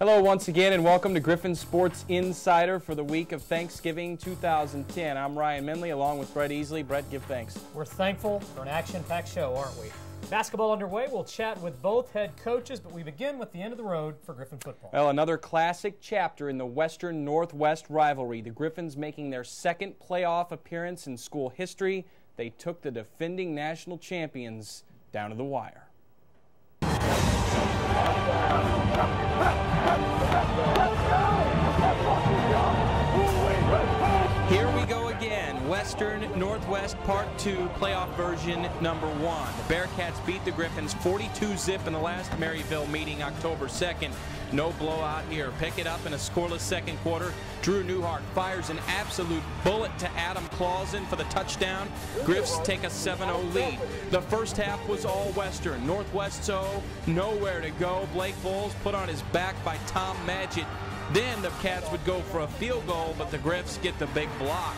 Hello once again and welcome to Griffin Sports Insider for the week of Thanksgiving 2010. I'm Ryan Menley along with Brett Easley. Brett, give thanks. We're thankful for an action-packed show, aren't we? Basketball underway. We'll chat with both head coaches, but we begin with the end of the road for Griffin football. Well, another classic chapter in the Western Northwest rivalry. The Griffins making their second playoff appearance in school history. They took the defending national champions down to the wire. Here we go again. Western Northwest Part 2 playoff version number 1. The Bearcats beat the Griffins 42-zip in the last Maryville meeting October 2nd. No blowout here. Pick it up in a scoreless second quarter. Drew Newhart fires an absolute bullet to Adam Clausen for the touchdown. Griffs take a 7-0 lead. The first half was all Western. Northwest nowhere to go. Blake Bowles put on his back by Tom Madgett. Then the Cats would go for a field goal, but the Griffs get the big block.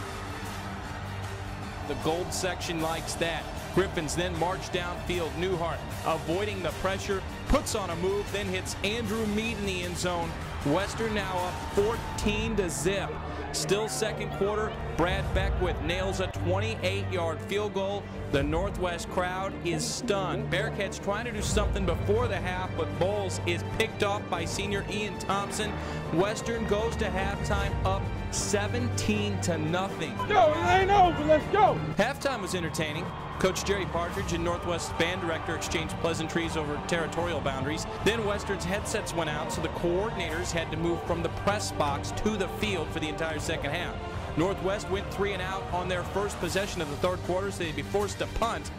The gold section likes that. Griffins then march downfield. Newhart, avoiding the pressure, puts on a move, then hits Andrew Mead in the end zone. Western now up 14-zip. Still second quarter, Brad Beckwith nails a 28-yard field goal. The Northwest crowd is stunned. Bearcats trying to do something before the half, but Bowles is picked off by senior Ian Thompson. Western goes to halftime up 17-0. Go, it ain't over, let's go. Halftime was entertaining. Coach Jerry Patridge and Northwest band director exchanged pleasantries over territorial boundaries. Then Western's headsets went out, so the coordinators had to move from the press box to the field for the entire second half. Northwest went 3 and out on their first possession of the third quarter, so they'd be forced to punt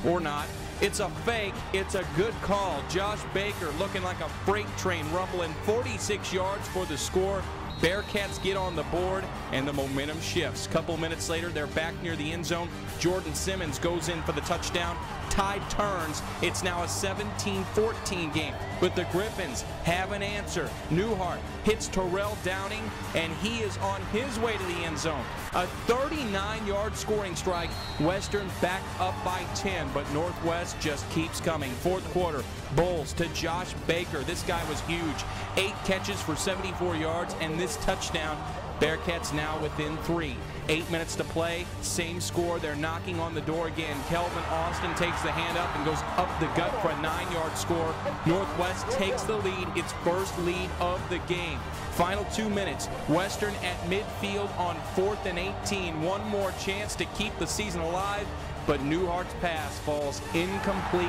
or not. It's a fake. It's a good call. Josh Baker looking like a freight train rumbling 46 yards for the score. Bearcats get on the board, and the momentum shifts. Couple minutes later, they're back near the end zone. Jordan Simmons goes in for the touchdown. Tide turns. It's now a 17-14 game. But the Griffins have an answer. Newhart hits Terrell Downing, and he is on his way to the end zone. A 39-yard scoring strike. Western back up by 10, but Northwest just keeps coming. Fourth quarter, Bowles to Josh Baker. This guy was huge. 8 catches for 74 yards, and this touchdown. Bearcats now within 3. 8 minutes to play, same score. They're knocking on the door again. Kelvin Austin takes the hand up and goes up the gut for a 9-yard score. Northwest takes the lead, its first lead of the game. Final 2 minutes, Western at midfield on 4th and 18. One more chance to keep the season alive, but Newhart's pass falls incomplete,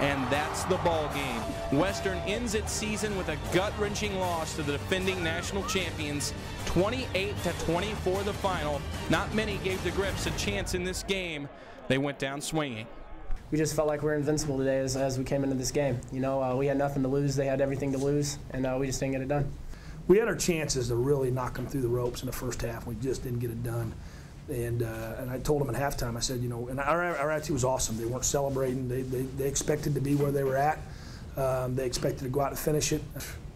and that's the ball game. Western ends its season with a gut-wrenching loss to the defending national champions, 28-24 the final. Not many gave the Griffs a chance in this game. They went down swinging. We just felt like we were invincible today as we came into this game. You know, we had nothing to lose. They had everything to lose, and we just didn't get it done. We had our chances to really knock them through the ropes in the first half. We just didn't get it done. And I told them at halftime, I said, you know, and our attitude was awesome. They weren't celebrating. They expected to be where they were at. They expected to go out and finish it.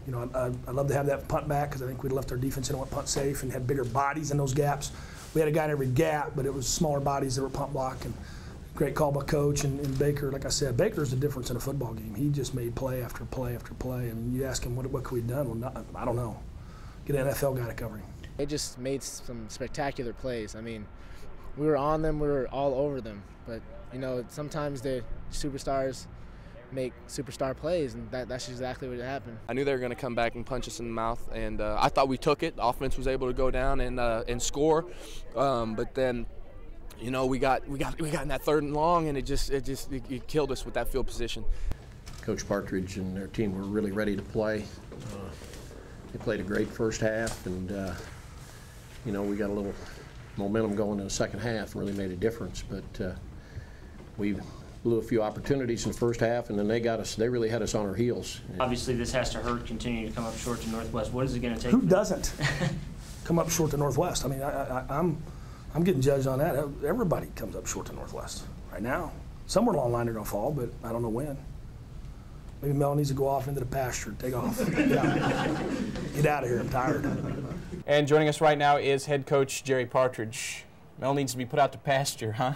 You know, I'd love to have that punt back because I think we'd left our defense in and went punt safe and had bigger bodies in those gaps. We had a guy in every gap, but it was smaller bodies that were punt block. And great call by coach and Baker. Like I said, Baker's the difference in a football game. He just made play after play after play. I mean, you ask him what could we have done? Well, I don't know. Get an NFL guy to cover him. They just made some spectacular plays. I mean, we were on them, we were all over them. But, you know, sometimes the superstars make superstar plays, and that's exactly what happened. I knew they were going to come back and punch us in the mouth, and I thought we took it. The offense was able to go down and score, but then, you know, we got in that 3rd and long, and it killed us with that field position. Coach Patridge and their team were really ready to play. They played a great first half, and you know, we got a little momentum going in the second half, really made a difference. But we blew a few opportunities in the first half, and then they really had us on our heels. Obviously, this has to hurt continuing to come up short to Northwest. What is it going to take? Who doesn't come up short to Northwest? I mean, I'm getting judged on that. Everybody comes up short to Northwest right now. Somewhere along the line they're going to fall, but I don't know when. Maybe Mel needs to go off into the pasture, take off. Get out of here, I'm tired. And joining us right now is head coach Jerry Patridge. Mel needs to be put out to pasture, huh?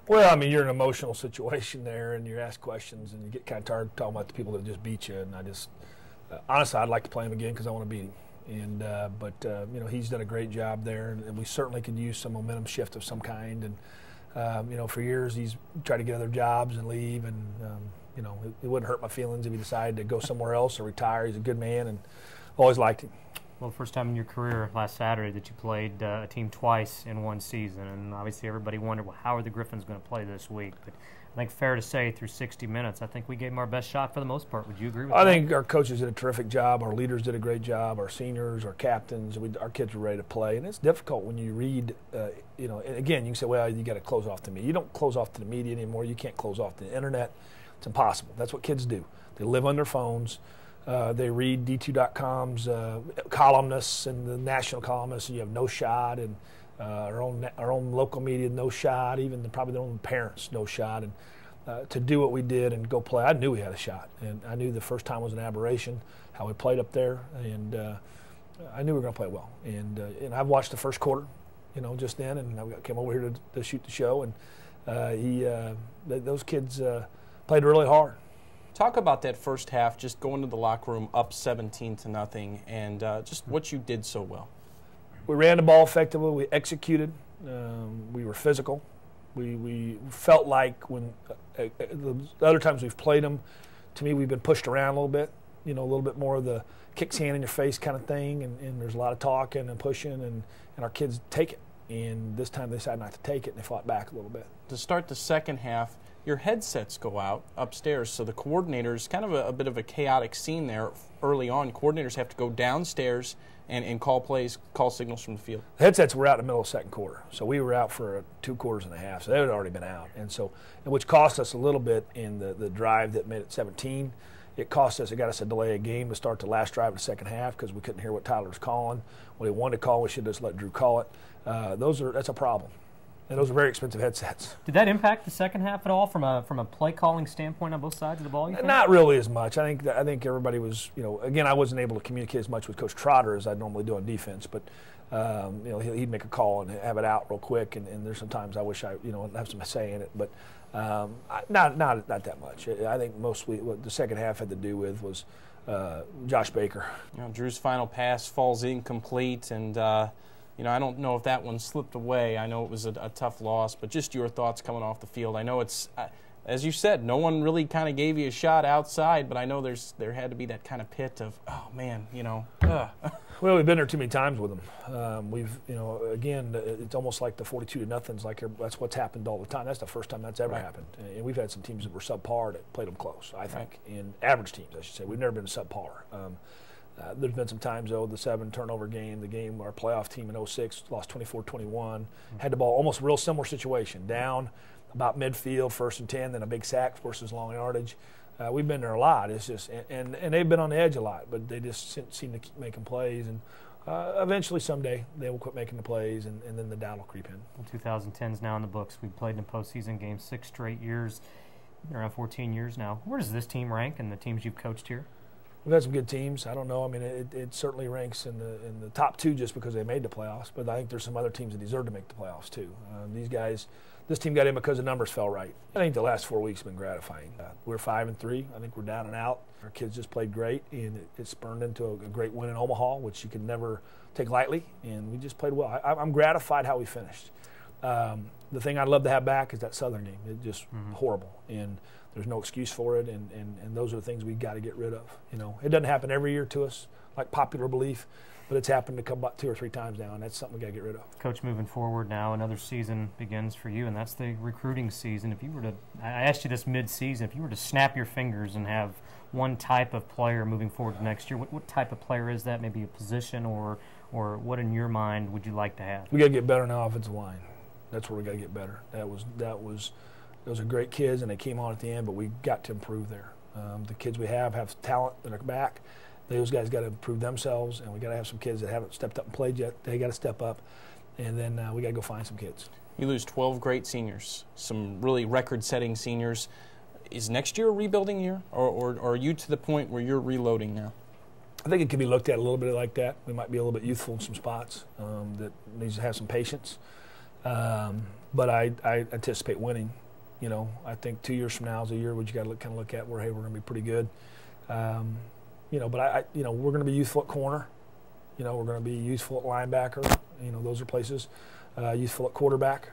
Well, I mean, you're in an emotional situation there, and you ask questions, and you get kind of tired talking about the people that just beat you. And honestly, I'd like to play him again because I want to beat him. And but you know, he's done a great job there, and we certainly could use some momentum shift of some kind. And you know, for years he's tried to get other jobs and leave, and you know, it wouldn't hurt my feelings if he decided to go somewhere else or retire. He's a good man, and always liked him. Well, first time in your career last Saturday that you played a team twice in one season, and obviously everybody wondered, well, how are the Griffins going to play this week? But I think fair to say through 60 minutes, I think we gave them our best shot for the most part. Would you agree with that? I think our coaches did a terrific job. Our leaders did a great job. Our seniors, our captains, our kids were ready to play. And it's difficult when you read, you know, and again, you can say, well, you got to close off to me. You don't close off to the media anymore. You can't close off to the internet. It's impossible. That's what kids do. They live on their phones. They read D2.com's columnists and the national columnists, and you have no shot, and our own local media, no shot, even probably their own parents, no shot. And to do what we did and go play, I knew we had a shot. And I knew the first time was an aberration, how we played up there, and I knew we were going to play well. And I've watched the first quarter, you know, just then, and I came over here to shoot the show, and those kids played really hard. Talk about that first half, just going to the locker room up 17-0, and just what you did so well. We ran the ball effectively. We executed. We were physical. We felt like when the other times we've played them, to me, we've been pushed around a little bit. You know, a little bit more of the kicks hand in your face kind of thing, and there's a lot of talking and pushing, and our kids take it. And this time they decided not to take it, and they fought back a little bit. To start the second half, your headsets go out upstairs, so the coordinators, kind of a bit of a chaotic scene there early on. Coordinators have to go downstairs and call plays, call signals from the field. The headsets were out in the middle of the second quarter, so we were out for 2 quarters and a half, so they had already been out. And so, which cost us a little bit in the drive that made it 17. It cost us, it got us a delay of game to start the last drive of the second half because we couldn't hear what Tyler was calling. When he wanted to call, we should have just let Drew call it. That's a problem. And those are very expensive headsets. Did that impact the second half at all from a play calling standpoint on both sides of the ball? You think? Not really as much. I think everybody was, you know, again, I wasn't able to communicate as much with Coach Trotter as I normally do on defense, but you know, he'd make a call and have it out real quick, and there's sometimes I wish I, you know, have some say in it, but not that much. I think mostly what the second half had to do with was Josh Baker. You know, Drew's final pass falls incomplete, and you know, I don't know if that one slipped away. I know it was a tough loss, but just your thoughts coming off the field. I know it's, as you said, no one really kind of gave you a shot outside, but I know there had to be that kind of pit of, oh, man, you know. Well, we've been there too many times with them. We've, you know, again, it's almost like the 42-0's like that's what's happened all the time. That's the first time that's ever happened. And we've had some teams that were subpar that played them close, I think, and average teams, I should say. We've never been subpar. There's been some times, though, the 7 turnover game, the game our playoff team in 06 lost 24-21, had the ball almost real similar situation, down about midfield, 1st and 10, then a big sack versus long yardage. We've been there a lot. It's just, and they've been on the edge a lot, but they just seem to keep making plays. And eventually, someday, they will quit making the plays, and then the doubt will creep in. Well, 2010's now in the books. We've played in postseason games 6 straight years, around 14 years now. Where does this team rank in the teams you've coached here? We've had some good teams. I don't know. I mean, it certainly ranks in the top 2 just because they made the playoffs. But I think there's some other teams that deserve to make the playoffs too. These guys, this team got in because the numbers fell right. I think the last 4 weeks have been gratifying. We're 5-3. I think we're down and out. Our kids just played great, and it spurned into a great win in Omaha, which you can never take lightly. And we just played well. I'm gratified how we finished. The thing I'd love to have back is that Southern game. It's just horrible. And there's no excuse for it, and those are the things we've got to get rid of. You know, it doesn't happen every year to us, like popular belief, but it's happened to come about 2 or 3 times now, and that's something we got to get rid of. Coach, moving forward now, another season begins for you, and that's the recruiting season. If you were to, I asked you this mid-season, if you were to snap your fingers and have one type of player moving forward to next year, what type of player is that? Maybe a position, or what in your mind would you like to have? We got to get better in the offensive line. That's where we got to get better. Those are great kids, and they came on at the end, but we got to improve there. The kids we have talent in their back. Those guys got to improve themselves, and we got to have some kids that haven't stepped up and played yet. They got to step up, and then we got to go find some kids. You lose 12 great seniors, some really record-setting seniors. Is next year a rebuilding year, or are you to the point where you're reloading now? I think it can be looked at a little bit like that. We might be a little bit youthful in some spots that needs to have some patience. But I anticipate winning. You know, I think 2 years from now is a year where you got to kind of look at where, hey, we're going to be pretty good. But we're going to be useful at corner. We're going to be useful at linebacker. Those are places. Useful at quarterback.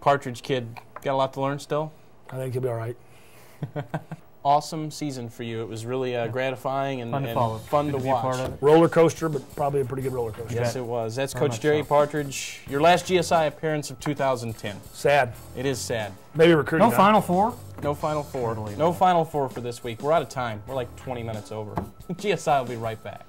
Patridge kid, got a lot to learn still? I think he'll be all right. Awesome season for you. It was really gratifying and fun to watch. Roller coaster, but probably a pretty good roller coaster. Yes, it was. That's Coach Jerry Patridge. Your last GSI appearance of 2010. Sad. It is sad. Maybe recruiting. No Final Four? No Final Four. No Final Four for this week. We're out of time. We're like 20 minutes over. GSI will be right back.